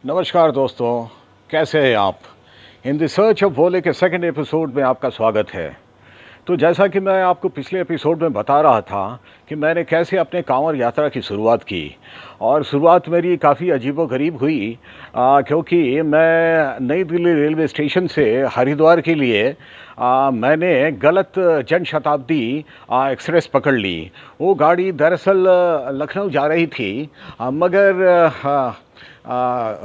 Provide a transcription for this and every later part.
नमस्कार दोस्तों, कैसे हैं आप? इन द सर्च ऑफ भोले के सेकंड एपिसोड में आपका स्वागत है। तो जैसा कि मैं आपको पिछले एपिसोड में बता रहा था कि मैंने कैसे अपने कांवड़ यात्रा की शुरुआत की और शुरुआत मेरी काफ़ी अजीबोगरीब हुई क्योंकि मैं नई दिल्ली रेलवे स्टेशन से हरिद्वार के लिए मैंने गलत जनशताब्दी एक्सप्रेस पकड़ ली। वो गाड़ी दरअसल लखनऊ जा रही थी मगर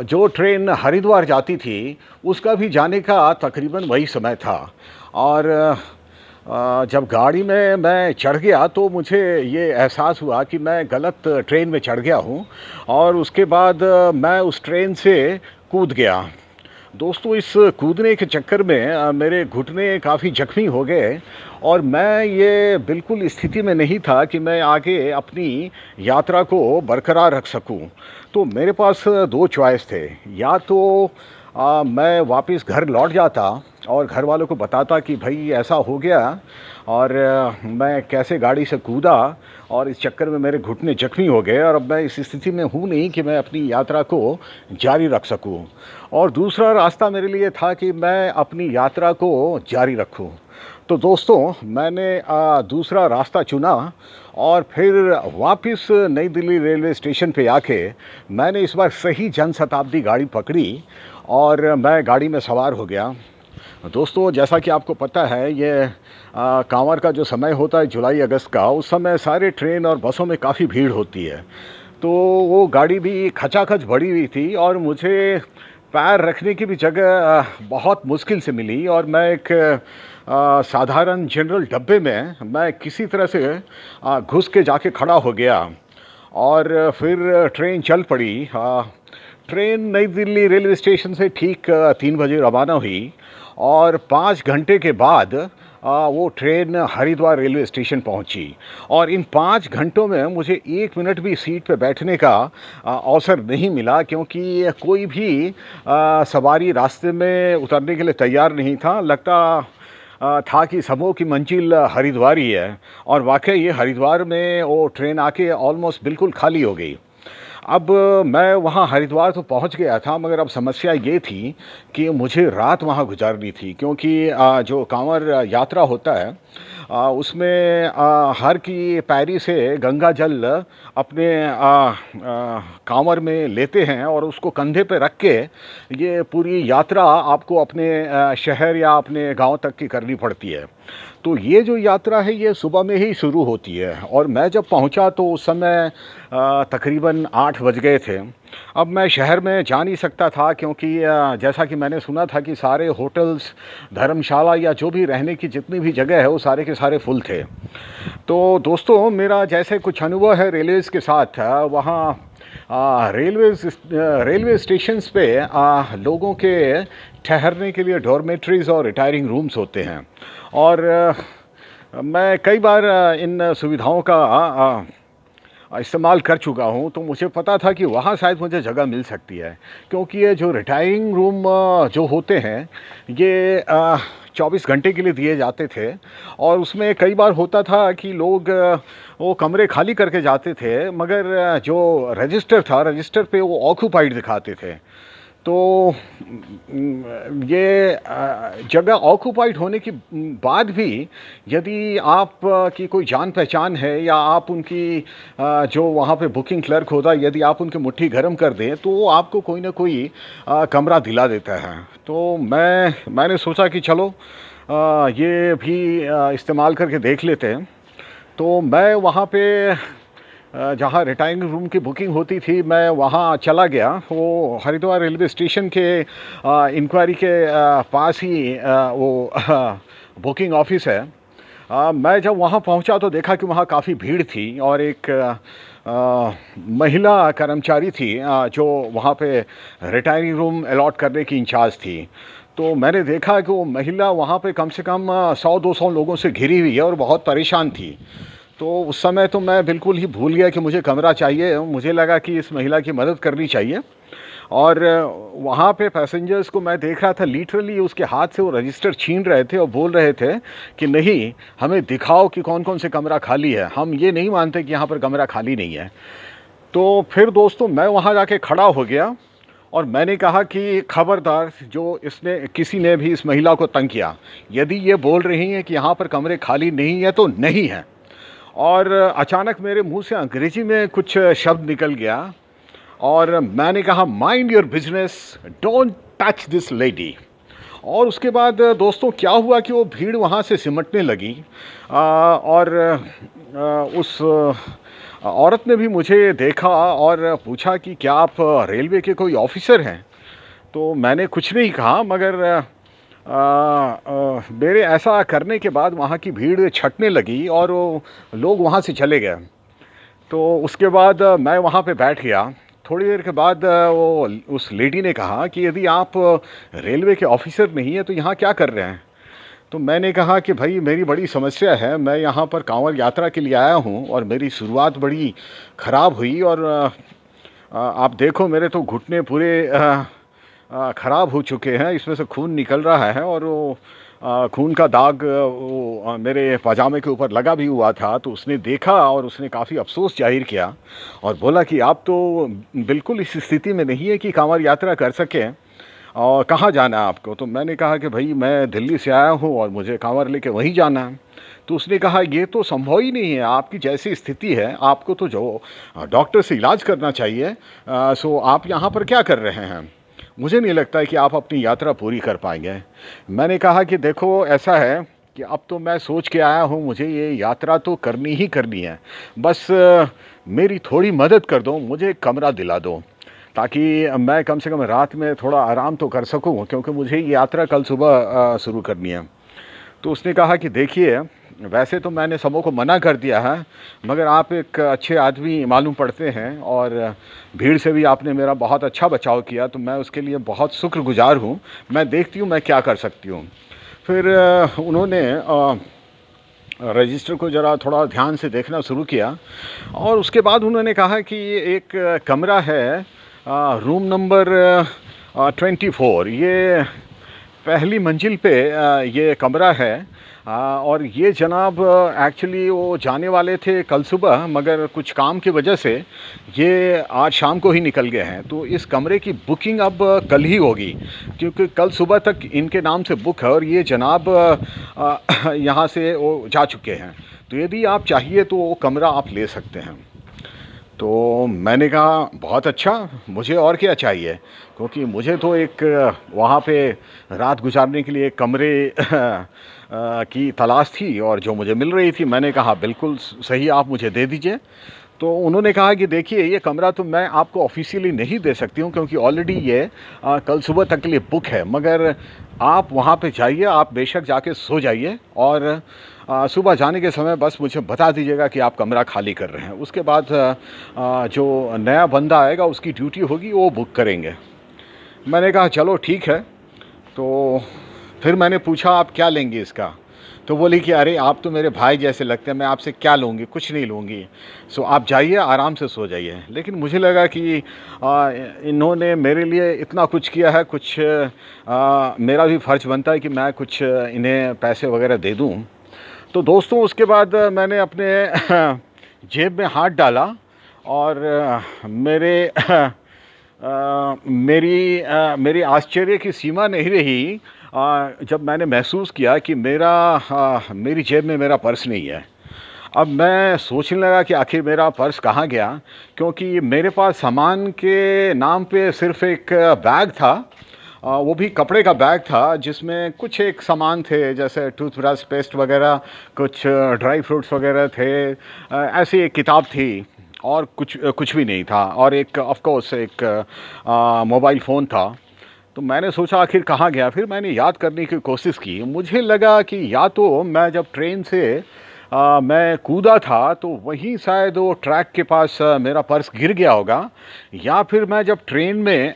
जो ट्रेन हरिद्वार जाती थी उसका भी जाने का तकरीबन वही समय था। और जब गाड़ी में मैं चढ़ गया तो मुझे ये एहसास हुआ कि मैं गलत ट्रेन में चढ़ गया हूँ और उसके बाद मैं उस ट्रेन से कूद गया। दोस्तों, इस कूदने के चक्कर में मेरे घुटने काफ़ी ज़ख्मी हो गए और मैं ये बिल्कुल स्थिति में नहीं था कि मैं आगे अपनी यात्रा को बरकरार रख सकूं। तो मेरे पास 2 चॉइस थे, या तो मैं वापस घर लौट जाता और घर वालों को बताता कि भाई ऐसा हो गया और मैं कैसे गाड़ी से कूदा और इस चक्कर में मेरे घुटने ज़ख्मी हो गए और अब मैं इस स्थिति में हूँ नहीं कि मैं अपनी यात्रा को जारी रख सकूँ। और दूसरा रास्ता मेरे लिए था कि मैं अपनी यात्रा को जारी रखूँ। तो दोस्तों, मैंने दूसरा रास्ता चुना और फिर वापस नई दिल्ली रेलवे स्टेशन पे आके मैंने इस बार सही जनशताब्दी गाड़ी पकड़ी और मैं गाड़ी में सवार हो गया। दोस्तों, जैसा कि आपको पता है, ये कांवड़ का जो समय होता है जुलाई अगस्त का, उस समय सारे ट्रेन और बसों में काफ़ी भीड़ होती है। तो वो गाड़ी भी खचाखच भरी हुई थी और मुझे पैर रखने की भी जगह बहुत मुश्किल से मिली और मैं एक साधारण जनरल डब्बे में मैं किसी तरह से घुस के जाके खड़ा हो गया और फिर ट्रेन चल पड़ी। ट्रेन नई दिल्ली रेलवे स्टेशन से ठीक 3 बजे रवाना हुई और 5 घंटे के बाद वो ट्रेन हरिद्वार रेलवे स्टेशन पहुंची और इन 5 घंटों में मुझे 1 मिनट भी सीट पे बैठने का अवसर नहीं मिला क्योंकि कोई भी सवारी रास्ते में उतरने के लिए तैयार नहीं था। लगता था कि सबों की मंजिल हरिद्वार ही है और वाकई ये हरिद्वार में वो ट्रेन आके ऑलमोस्ट बिल्कुल खाली हो गई। अब मैं वहाँ हरिद्वार तो पहुँच गया था मगर अब समस्या ये थी कि मुझे रात वहाँ गुजारनी थी क्योंकि जो कांवड़ यात्रा होता है उसमें हर की पैरी से गंगा जल अपने कांवड़ में लेते हैं और उसको कंधे पे रख के ये पूरी यात्रा आपको अपने शहर या अपने गांव तक की करनी पड़ती है। तो ये जो यात्रा है ये सुबह में ही शुरू होती है और मैं जब पहुंचा तो उस समय तकरीबन 8 बज गए थे। अब मैं शहर में जा नहीं सकता था क्योंकि जैसा कि मैंने सुना था कि सारे होटल्स, धर्मशाला या जो भी रहने की जितनी भी जगह है वो सारे के सारे फुल थे। तो दोस्तों, मेरा जैसे कुछ अनुभव है रेलवेज़ के साथ, वहाँ रेलवे स्टेशंस पे लोगों के ठहरने के लिए डॉर्मेट्रीज़ और रिटायरिंग रूम्स होते हैं और मैं कई बार इन सुविधाओं का इस्तेमाल कर चुका हूँ, तो मुझे पता था कि वहाँ शायद मुझे जगह मिल सकती है क्योंकि ये जो रिटायरिंग रूम जो होते हैं ये 24 घंटे के लिए दिए जाते थे और उसमें कई बार होता था कि लोग वो कमरे खाली करके जाते थे मगर जो रजिस्टर था, रजिस्टर पे वो ऑक्यूपाइड दिखाते थे। तो ये जगह ऑक्यूपाइड होने के बाद भी यदि आप की कोई जान पहचान है या आप उनकी जो वहाँ पे बुकिंग क्लर्क होता है, यदि आप उनकी मुट्ठी गर्म कर दें तो वो आपको कोई ना कोई कमरा दिला देता है। तो मैंने सोचा कि चलो ये भी इस्तेमाल करके देख लेते हैं। तो मैं वहाँ पे जहाँ रिटायरिंग रूम की बुकिंग होती थी मैं वहाँ चला गया। वो हरिद्वार रेलवे स्टेशन के इंक्वायरी के पास ही वो बुकिंग ऑफिस है। मैं जब वहाँ पहुँचा तो देखा कि वहाँ काफ़ी भीड़ थी और एक महिला कर्मचारी थी जो वहाँ पे रिटायरिंग रूम अलॉट करने की इंचार्ज थी। तो मैंने देखा कि वो महिला वहाँ पे कम से कम 100-200 लोगों से घिरी हुई है और बहुत परेशान थी। तो उस समय तो मैं बिल्कुल ही भूल गया कि मुझे कमरा चाहिए। मुझे लगा कि इस महिला की मदद करनी चाहिए और वहाँ पे पैसेंजर्स को मैं देख रहा था, लिटरली उसके हाथ से वो रजिस्टर छीन रहे थे और बोल रहे थे कि नहीं, हमें दिखाओ कि कौन कौन से कमरा खाली है, हम ये नहीं मानते कि यहाँ पर कमरा खाली नहीं है। तो फिर दोस्तों मैं वहाँ जाके खड़ा हो गया और मैंने कहा कि खबरदार, जो इसने किसी ने भी इस महिला को तंग किया, यदि ये बोल रही हैं कि यहाँ पर कमरे खाली नहीं है तो नहीं है। और अचानक मेरे मुंह से अंग्रेजी में कुछ शब्द निकल गया और मैंने कहा, mind your business, don't touch this lady. और उसके बाद दोस्तों क्या हुआ कि वो भीड़ वहाँ से सिमटने लगी। और उस औरत ने भी मुझे देखा और पूछा कि क्या आप रेलवे के कोई ऑफिसर हैं? तो मैंने कुछ नहीं कहा, मगर मेरे ऐसा करने के बाद वहाँ की भीड़ छँटने लगी और वो लोग वहाँ से चले गए। तो उसके बाद मैं वहाँ पे बैठ गया। थोड़ी देर के बाद वो उस लेडी ने कहा कि यदि आप रेलवे के ऑफिसर नहीं हैं तो यहाँ क्या कर रहे हैं? तो मैंने कहा कि भाई मेरी बड़ी समस्या है, मैं यहाँ पर कांवड़ यात्रा के लिए आया हूँ और मेरी शुरुआत बड़ी ख़राब हुई और आप देखो मेरे तो घुटने पूरे ख़राब हो चुके हैं, इसमें से खून निकल रहा है और वो खून का दाग वो मेरे पजामे के ऊपर लगा भी हुआ था। तो उसने देखा और उसने काफ़ी अफ़सोस ज़ाहिर किया और बोला कि आप तो बिल्कुल इस स्थिति में नहीं है कि कांवड़ यात्रा कर सकें, और कहाँ जाना है आपको? तो मैंने कहा कि भाई मैं दिल्ली से आया हूँ और मुझे कांवड़ लेके वहीं जाना है। तो उसने कहा ये तो संभव ही नहीं है, आपकी जैसी स्थिति है आपको तो जो डॉक्टर से इलाज करना चाहिए। सो आप यहाँ पर क्या कर रहे हैं? मुझे नहीं लगता है कि आप अपनी यात्रा पूरी कर पाएंगे। मैंने कहा कि देखो ऐसा है कि अब तो मैं सोच के आया हूँ, मुझे ये यात्रा तो करनी ही करनी है, बस मेरी थोड़ी मदद कर दो, मुझे कमरा दिला दो ताकि मैं कम से कम रात में थोड़ा आराम तो कर सकूं, क्योंकि मुझे ये यात्रा कल सुबह शुरू करनी है। तो उसने कहा कि देखिए वैसे तो मैंने सबों को मना कर दिया है, मगर आप एक अच्छे आदमी मालूम पड़ते हैं और भीड़ से भी आपने मेरा बहुत अच्छा बचाव किया, तो मैं उसके लिए बहुत शुक्रगुजार हूँ। मैं देखती हूँ मैं क्या कर सकती हूँ। फिर उन्होंने रजिस्टर को ज़रा थोड़ा ध्यान से देखना शुरू किया और उसके बाद उन्होंने कहा कि ये एक कमरा है, रूम नंबर 24, ये पहली मंजिल पे ये कमरा है। और ये जनाब एक्चुअली वो जाने वाले थे कल सुबह, मगर कुछ काम की वजह से ये आज शाम को ही निकल गए हैं। तो इस कमरे की बुकिंग अब कल ही होगी, क्योंकि कल सुबह तक इनके नाम से बुक है और ये जनाब यहाँ से वो जा चुके हैं। तो यदि आप चाहिए तो वो कमरा आप ले सकते हैं। तो मैंने कहा बहुत अच्छा, मुझे और क्या चाहिए, क्योंकि मुझे तो एक वहाँ पे रात गुजारने के लिए एक कमरे की तलाश थी और जो मुझे मिल रही थी। मैंने कहा बिल्कुल सही, आप मुझे दे दीजिए। तो उन्होंने कहा कि देखिए ये कमरा तो मैं आपको ऑफिशियली नहीं दे सकती हूँ, क्योंकि ऑलरेडी ये कल सुबह तक के लिए बुक है, मगर आप वहाँ पे जाइए, आप बेशक जाके सो जाइए और सुबह जाने के समय बस मुझे बता दीजिएगा कि आप कमरा खाली कर रहे हैं। उसके बाद जो नया बंदा आएगा उसकी ड्यूटी होगी, वो बुक करेंगे। मैंने कहा चलो ठीक है। तो फिर मैंने पूछा आप क्या लेंगे इसका? तो बोली कि अरे आप तो मेरे भाई जैसे लगते हैं, मैं आपसे क्या लूँगी, कुछ नहीं लूँगी। सो आप जाइए आराम से सो जाइए। लेकिन मुझे लगा कि इन्होंने मेरे लिए इतना कुछ किया है, कुछ मेरा भी फ़र्ज़ बनता है कि मैं कुछ इन्हें पैसे वगैरह दे दूँ। तो दोस्तों उसके बाद मैंने अपने जेब में हाथ डाला और मेरी आश्चर्य की सीमा नहीं रही जब मैंने महसूस किया कि मेरी जेब में मेरा पर्स नहीं है। अब मैं सोचने लगा कि आखिर मेरा पर्स कहाँ गया, क्योंकि मेरे पास सामान के नाम पे सिर्फ़ एक बैग था। वो भी कपड़े का बैग था जिसमें कुछ एक सामान थे, जैसे टूथब्रश, पेस्ट वगैरह, कुछ ड्राई फ्रूट्स वगैरह थे। ऐसी एक किताब थी और कुछ भी नहीं था, और एक ऑफ कोर्स एक मोबाइल फ़ोन था। तो मैंने सोचा आखिर कहाँ गया। फिर मैंने याद करने की कोशिश की। मुझे लगा कि या तो मैं जब ट्रेन से मैं कूदा था तो वहीं शायद वो ट्रैक के पास मेरा पर्स गिर गया होगा, या फिर मैं जब ट्रेन में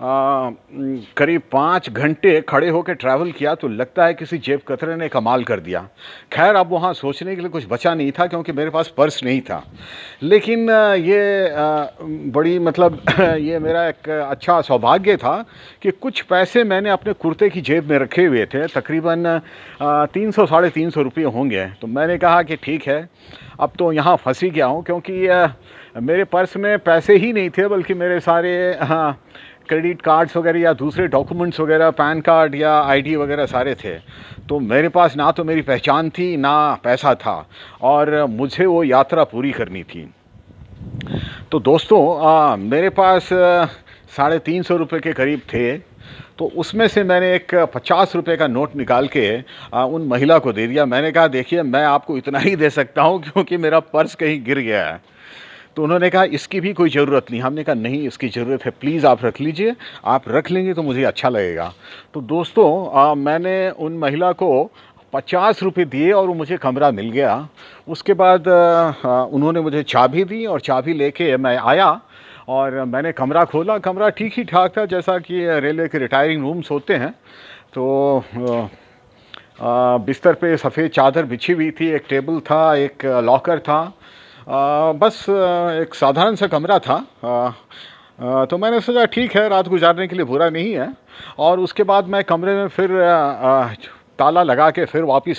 करीब 5 घंटे खड़े होकर ट्रैवल किया तो लगता है किसी जेब कतरे ने कमाल कर दिया। खैर अब वहाँ सोचने के लिए कुछ बचा नहीं था, क्योंकि मेरे पास पर्स नहीं था। लेकिन ये बड़ी मतलब ये मेरा एक अच्छा सौभाग्य था कि कुछ पैसे मैंने अपने कुर्ते की जेब में रखे हुए थे, तकरीबन 300 साढ़े 300 रुपये होंगे। तो मैंने कहा कि ठीक है, अब तो यहाँ फंसी गया हूँ, क्योंकि मेरे पर्स में पैसे ही नहीं थे, बल्कि मेरे सारे क्रेडिट कार्ड्स वगैरह या दूसरे डॉक्यूमेंट्स वगैरह, पैन कार्ड या आईडी वगैरह सारे थे। तो मेरे पास ना तो मेरी पहचान थी, ना पैसा था और मुझे वो यात्रा पूरी करनी थी। तो दोस्तों मेरे पास ₹350 के करीब थे। तो उसमें से मैंने एक ₹50 का नोट निकाल के उन महिला को दे दिया। मैंने कहा देखिए मैं आपको इतना ही दे सकता हूँ क्योंकि मेरा पर्स कहीं गिर गया है। तो उन्होंने कहा इसकी भी कोई ज़रूरत नहीं। हमने कहा नहीं इसकी ज़रूरत है, प्लीज़ आप रख लीजिए, आप रख लेंगे तो मुझे अच्छा लगेगा। तो दोस्तों मैंने उन महिला को ₹50 दिए और वो मुझे कमरा मिल गया। उसके बाद उन्होंने मुझे चाबी दी और चाबी लेके मैं आया और मैंने कमरा खोला। कमरा ठीक ही ठाक था जैसा कि रेलवे के रिटायरिंग रूम्स होते हैं। तो बिस्तर पे सफ़ेद चादर बिछी हुई थी, एक टेबल था, एक लॉकर था। बस एक साधारण सा कमरा था। तो मैंने सोचा ठीक है, रात गुजारने के लिए बुरा नहीं है। और उसके बाद मैं कमरे में फिर ताला लगा के फिर वापस